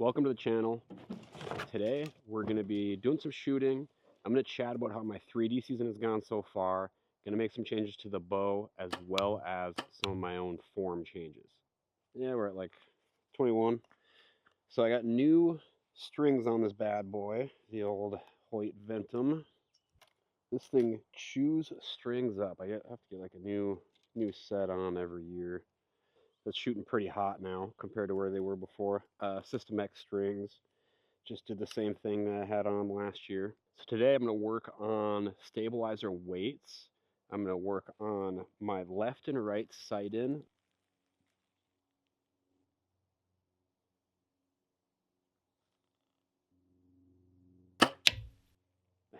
welcome to the channel. Today we're going to be doing some shooting. I'm going to chat about how my 3D season has gone so far. Going to make some changes to the bow as well as some of my own form changes. Yeah, we're at like 21. So I got new strings on this bad boy, the old Hoyt Ventum. This thing chews strings up. I have to get like a new set on every year. It's shooting pretty hot now compared to where they were before. System X strings just did the same thing I had on last year. So today I'm going to work on stabilizer weights. I'm going to work on my left and right sight in.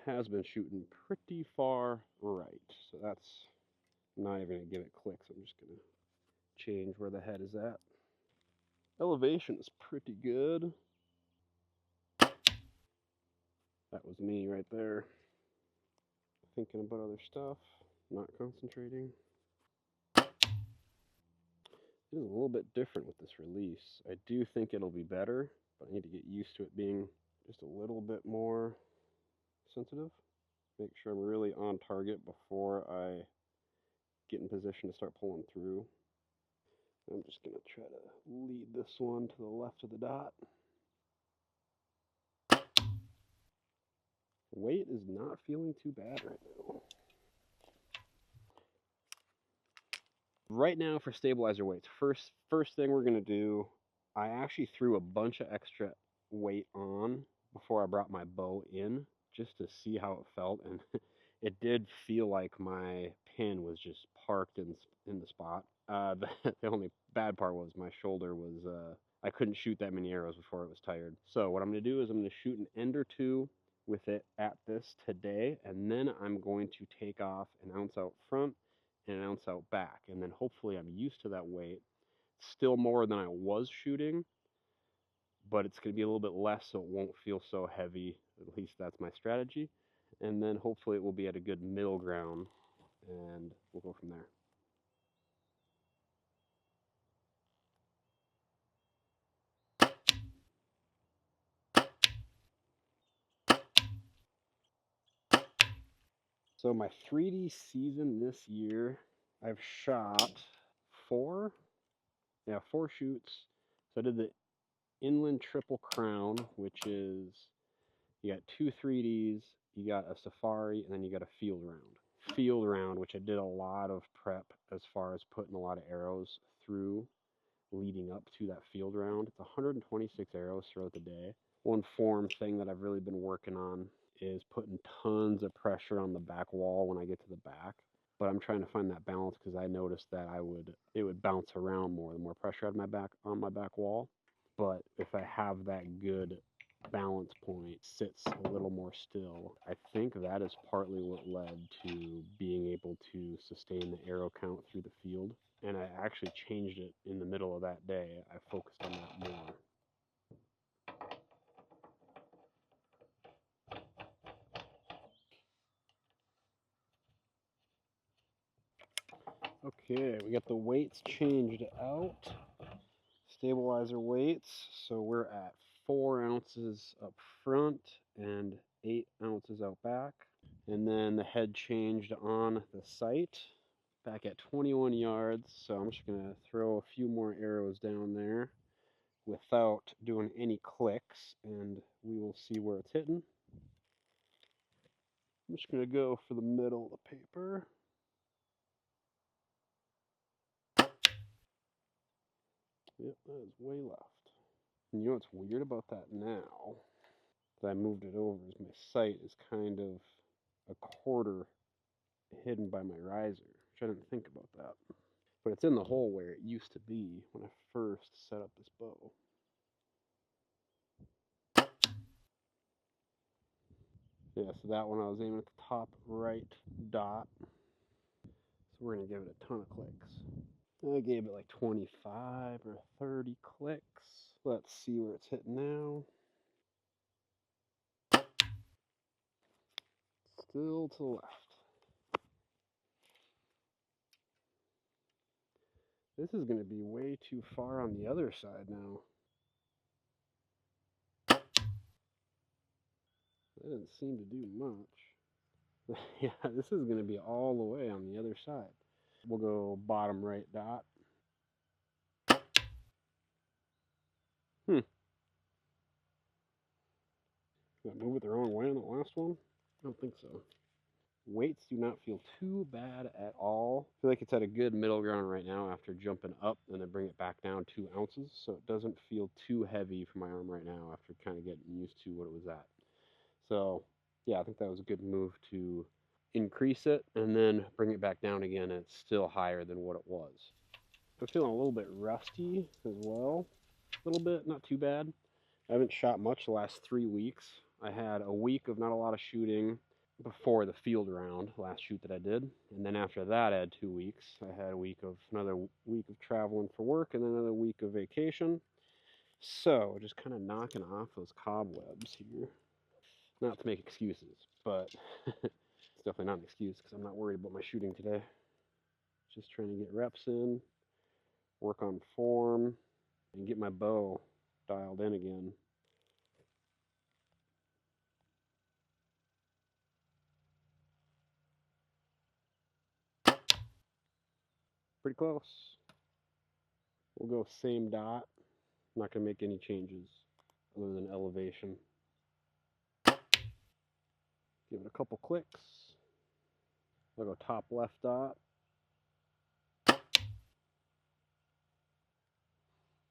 Has been shooting pretty far right, so that's not even going to give it clicks. I'm just going to change where the head is at. Elevation is pretty good. That was me right there. Thinking about other stuff, not concentrating. It is a little bit different with this release. I do think it'll be better, but I need to get used to it being just a little bit more sensitive. Make sure I'm really on target before I get in position to start pulling through. I'm just going to try to lead this one to the left of the dot. Weight is not feeling too bad right now. Right now for stabilizer weights, first thing we're going to do, I actually threw a bunch of extra weight on before I brought my bow in just to see how it felt, and it did feel like my pin was just parked in the spot. The only bad part was my shoulder was, I couldn't shoot that many arrows before it was tired. So what I'm going to do is I'm going to shoot an end or two with it at this today, and then I'm going to take off an ounce out front and an ounce out back, and then hopefully I'm used to that weight. Still more than I was shooting, but it's going to be a little bit less so it won't feel so heavy. At least that's my strategy. And then hopefully it will be at a good middle ground, and we'll go from there. So my 3D season this year, I've shot four shoots. So I did the Inland Triple Crown, which is, you got two 3Ds, you got a safari, and then you got a field round, which I did a lot of prep as far as putting a lot of arrows through leading up to that field round. It's 126 arrows throughout the day. One form thing that I've really been working on is putting tons of pressure on the back wall when I get to the back. But I'm trying to find that balance because I noticed that it would bounce around more the more pressure I had on my back wall. But if I have that good balance point, sits a little more still, I think that is partly what led to being able to sustain the arrow count through the field. And I actually changed it in the middle of that day. I focused on that more. Okay, we got the weights changed out. Stabilizer weights. So we're at 4 ounces up front and 8 ounces out back. And then the head changed on the sight. Back at 21 yards. So I'm just going to throw a few more arrows down there without doing any clicks, and we will see where it's hitting. I'm just going to go for the middle of the paper. Yep, that is way left. And you know what's weird about that now? That I moved it over is my sight is kind of a quarter hidden by my riser, which I didn't think about that. But it's in the hole where it used to be when I first set up this bow. Yeah, so that one I was aiming at the top right dot. So we're going to give it a ton of clicks. I gave it like 25 or 30 clicks. Let's see where it's hitting now. Still to the left. This is going to be way too far on the other side now. That didn't seem to do much. Yeah, this is going to be all the way on the other side. We'll go bottom right dot. Did I move it the wrong way on the last one? I don't think so. Weights do not feel too bad at all. I feel like it's at a good middle ground right now after jumping up and then bring it back down 2 ounces. So it doesn't feel too heavy for my arm right now after kind of getting used to what it was at. So yeah, I think that was a good move to increase it and then bring it back down again. And it's still higher than what it was. I'm feeling a little bit rusty as well. A little bit, not too bad. I haven't shot much the last 3 weeks. I had a week of not a lot of shooting before the field round, last shoot that I did. And then after that, I had 2 weeks. I had another week of traveling for work and then another week of vacation. So just kind of knocking off those cobwebs here. Not to make excuses, but it's definitely not an excuse because I'm not worried about my shooting today. Just trying to get reps in, work on form, and get my bow dialed in again. Pretty close. We'll go same dot. I'm not going to make any changes other than elevation. Give it a couple clicks. I'll go top left dot.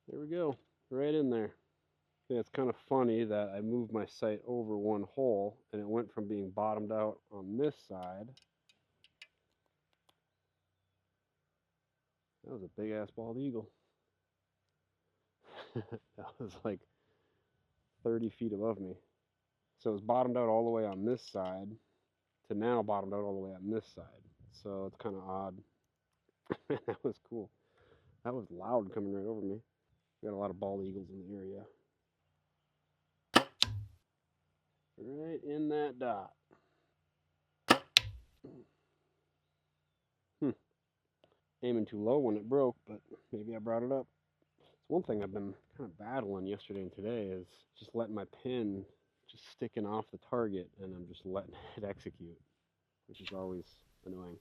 There we go, right in there. Yeah, it's kind of funny that I moved my sight over 1 hole and it went from being bottomed out on this side. That was a big ass bald eagle. That was like 30 feet above me. So it was bottomed out all the way on this side to now bottomed out all the way on this side. So it's kind of odd. That was cool. That was loud coming right over me. We got a lot of bald eagles in the area. Right in that dot. Aiming too low when it broke, but maybe I brought it up. It's one thing I've been kind of battling yesterday and today is just letting my pin just sticking off the target and I'm just letting it execute, which is always annoying.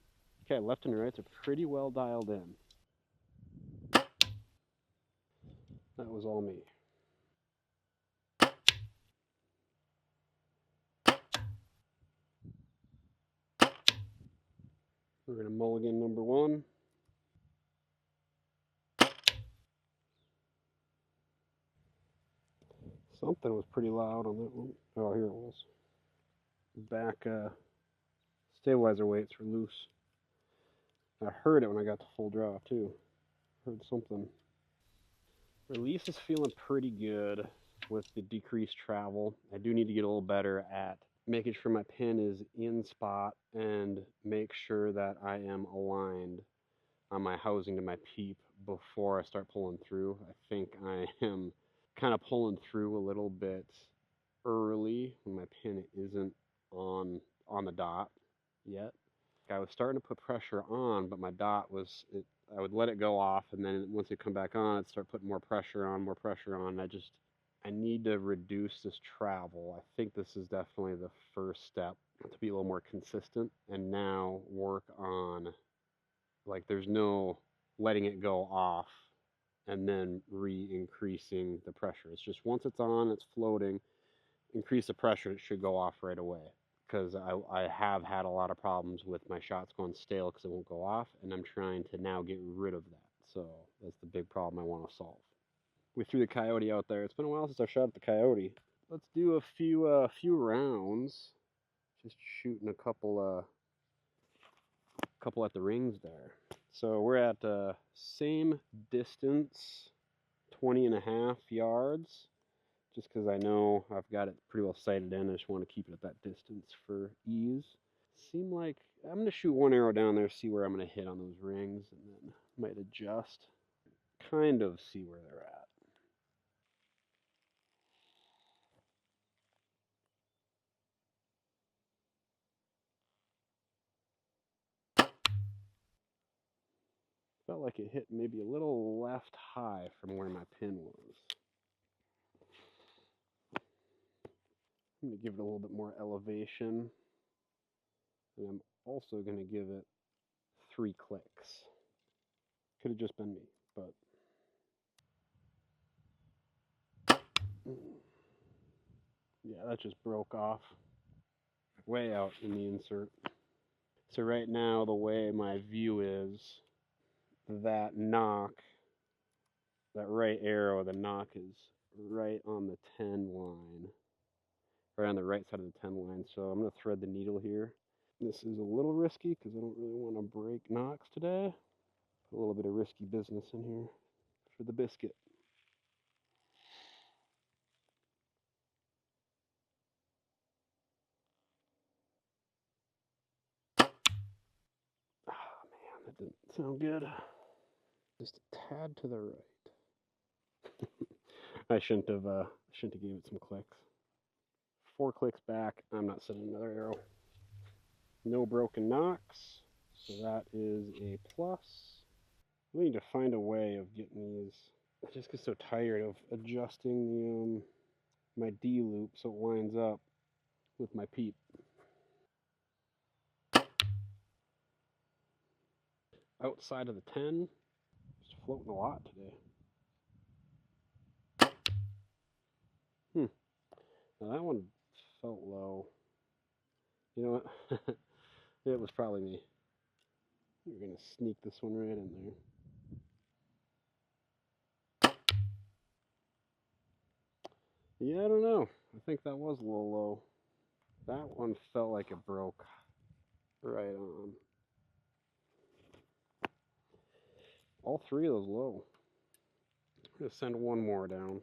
Okay, left and rights are pretty well dialed in. That was all me. We're going to mulligan number 1. Something was pretty loud on that one. Oh, here it was. Back stabilizer weights were loose. I heard it when I got to full draw too. Heard something. Release is feeling pretty good with the decreased travel. I do need to get a little better at making sure my pin is in spot and make sure that I am aligned on my housing to my peep before I start pulling through. I think I am kind of pulling through a little bit early when my pin isn't on the dot yet. I was starting to put pressure on, but my dot was, I would let it go off, and then once it come back on, I'd start putting more pressure on. I need to reduce this travel. I think this is definitely the first step to be a little more consistent, and now work on, like, there's no letting it go off and then re-increasing the pressure. It's just once it's on, it's floating, increase the pressure, it should go off right away. Because I have had a lot of problems with my shots going stale because it won't go off, and I'm trying to now get rid of that. So that's the big problem I want to solve. We threw the coyote out there. It's been a while since I shot at the coyote. Let's do a few rounds. Just shooting a couple at the rings there. So we're at same distance, 20.5 yards. Just because I know I've got it pretty well sighted in. I just want to keep it at that distance for ease. Seem like I'm going to shoot one arrow down there, see where I'm going to hit on those rings, and then might adjust. Kind of see where they're at. Felt like it hit maybe a little left high from where my pin was. I'm going to give it a little bit more elevation. And I'm also going to give it 3 clicks. Could have just been me, but yeah, that just broke off way out in the insert. So right now, the way my view is, that knock, that right arrow, the knock is right on the 10 line, right on the right side of the 10 line. So I'm going to thread the needle here. This is a little risky because I don't really want to break knocks today. Put a little bit of risky business in here for the biscuit. Oh man, that didn't sound good. Just a tad to the right. I shouldn't have gave it some clicks. 4 clicks back. I'm not sending another arrow. No broken knocks, so that is a plus. We need to find a way of getting these. I just get so tired of adjusting the my D loop so it lines up with my peep. Outside of the 10, just floating a lot today. Now that one felt low. You know what? It was probably me. We're gonna sneak this one right in there. Yeah, I don't know. I think that was a little low. That one felt like it broke right on. All 3 of those low. I'm gonna send one more down.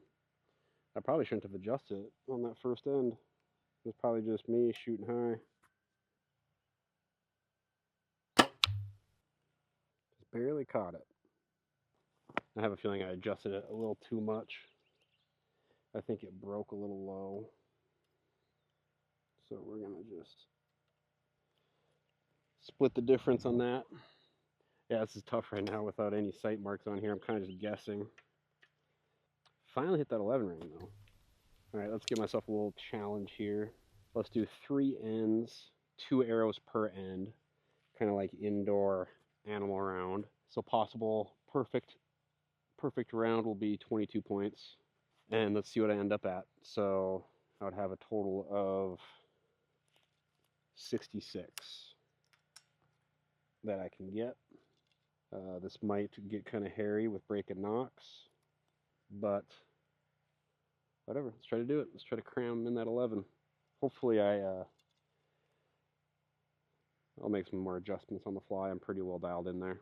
I probably shouldn't have adjusted it on that first end. It was probably just me shooting high. Just barely caught it. I have a feeling I adjusted it a little too much. I think it broke a little low. So we're gonna just split the difference on that. Yeah, this is tough right now without any sight marks on here. I'm kind of just guessing. Finally hit that 11 ring though. All right, let's give myself a little challenge here. Let's do 3 ends, 2 arrows per end, kind of like indoor animal round. So possible perfect round will be 22 points. And let's see what I end up at. So I would have a total of 66 that I can get. This might get kind of hairy with breaking knocks, but whatever. Let's try to do it. Let's try to cram in that 11. Hopefully I'll make some more adjustments on the fly. I'm pretty well dialed in there.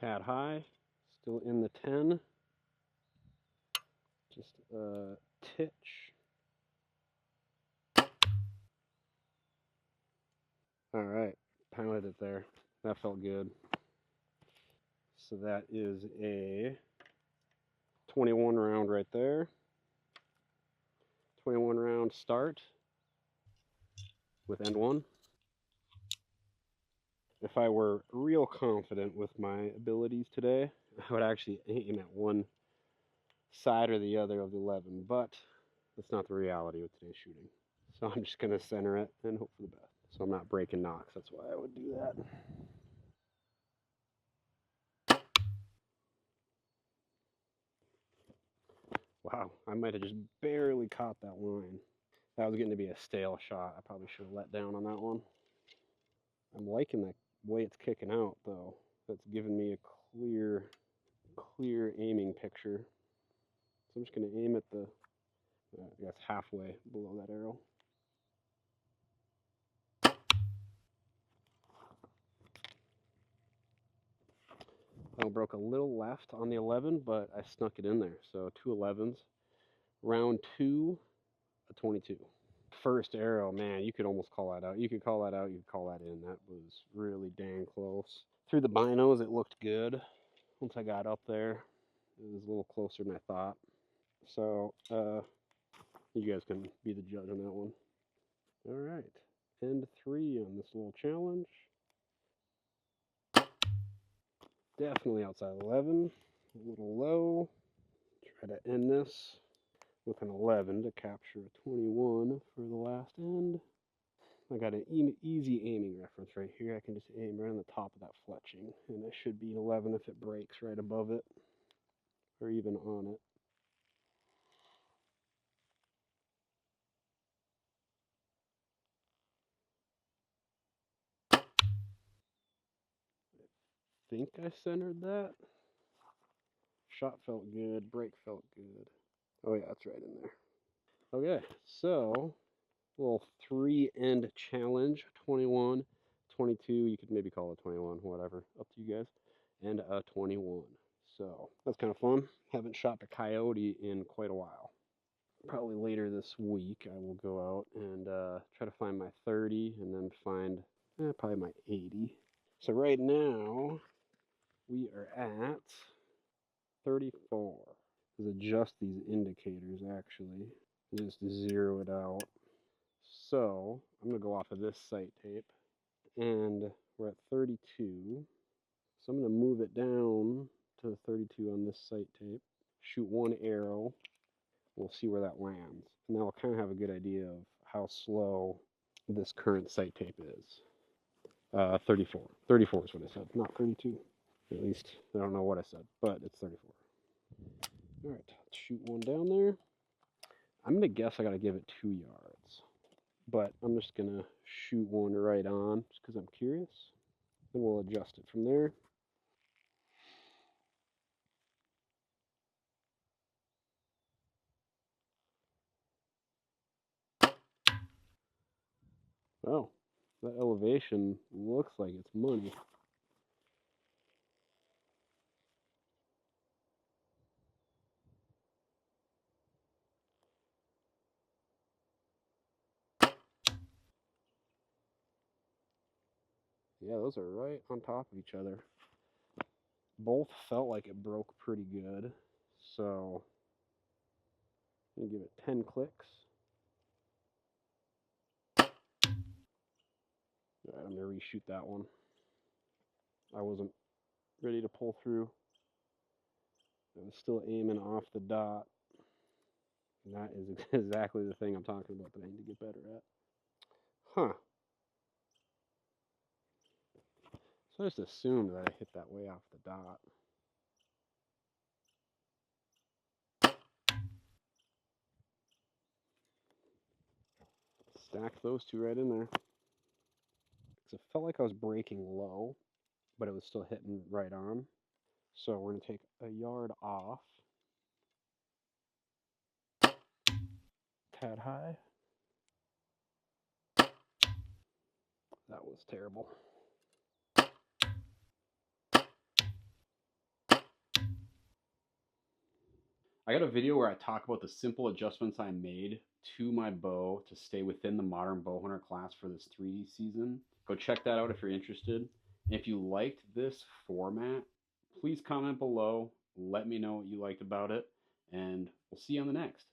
Tad high, still in the 10. Just a titch. All right, pounded it there. That felt good. So that is a 21 round right there. 21 round start with end 1. If I were real confident with my abilities today, I would actually aim at one side or the other of the 11, but that's not the reality with today's shooting. So I'm just going to center it and hope for the best. So I'm not breaking knocks. That's why I would do that. Wow, I might have just barely caught that line. That was getting to be a stale shot. I probably should have let down on that one. I'm liking the way it's kicking out, though. That's giving me a clear aiming picture. So I'm just going to aim at the, I guess, halfway below that arrow. I broke a little left on the 11, but I snuck it in there. So 2 11s. Round 2, a 22. First arrow, man, you could almost call that out. You could call that out, you could call that in. That was really dang close. Through the binos, it looked good. Once I got up there, it was a little closer than I thought. So, you guys can be the judge on that one. All right, end 3 on this little challenge. definitely outside 11. A little low. Try to end this with an 11 to capture a 21 for the last end. I got an easy aiming reference right here. I can just aim right on the top of that fletching, and it should be 11 if it breaks right above it, or even on it. I think I centered that. Shot felt good, break felt good. Oh yeah, it's right in there. Okay, so little 3-end challenge, 21, 22, you could maybe call it 21, whatever, up to you guys, and a 21. So that's kind of fun. Haven't shot a coyote in quite a while. Probably later this week I will go out and try to find my 30 and then find probably my 80. So right now we are at 34. Let's adjust these indicators actually. Just zero it out. So I'm going to go off of this sight tape, and we're at 32. So I'm going to move it down to the 32 on this sight tape, shoot one arrow, we'll see where that lands. And then I'll kind of have a good idea of how slow this current sight tape is. 34. 34 is what I said, not 32. At least, I don't know what I said, but it's 34. All right, let's shoot one down there. I'm going to guess I got to give it 2 yards. But I'm just going to shoot one right on just because I'm curious. And we'll adjust it from there. Oh, that elevation looks like it's money. Yeah, those are right on top of each other. Both felt like it broke pretty good. So I'm going to give it 10 clicks. All right, I'm going to reshoot that one. I wasn't ready to pull through. I was still aiming off the dot. And that is exactly the thing I'm talking about that I need to get better at. Huh. So I just assumed that I hit that way off the dot. Stack those two right in there. So it felt like I was breaking low, but it was still hitting right on. So we're going to take a yard off. Tad high. That was terrible. I got a video where I talk about the simple adjustments I made to my bow to stay within the modern bow hunter class for this 3D season. Go check that out if you're interested. And if you liked this format, please comment below. Let me know what you liked about it, and we'll see you on the next.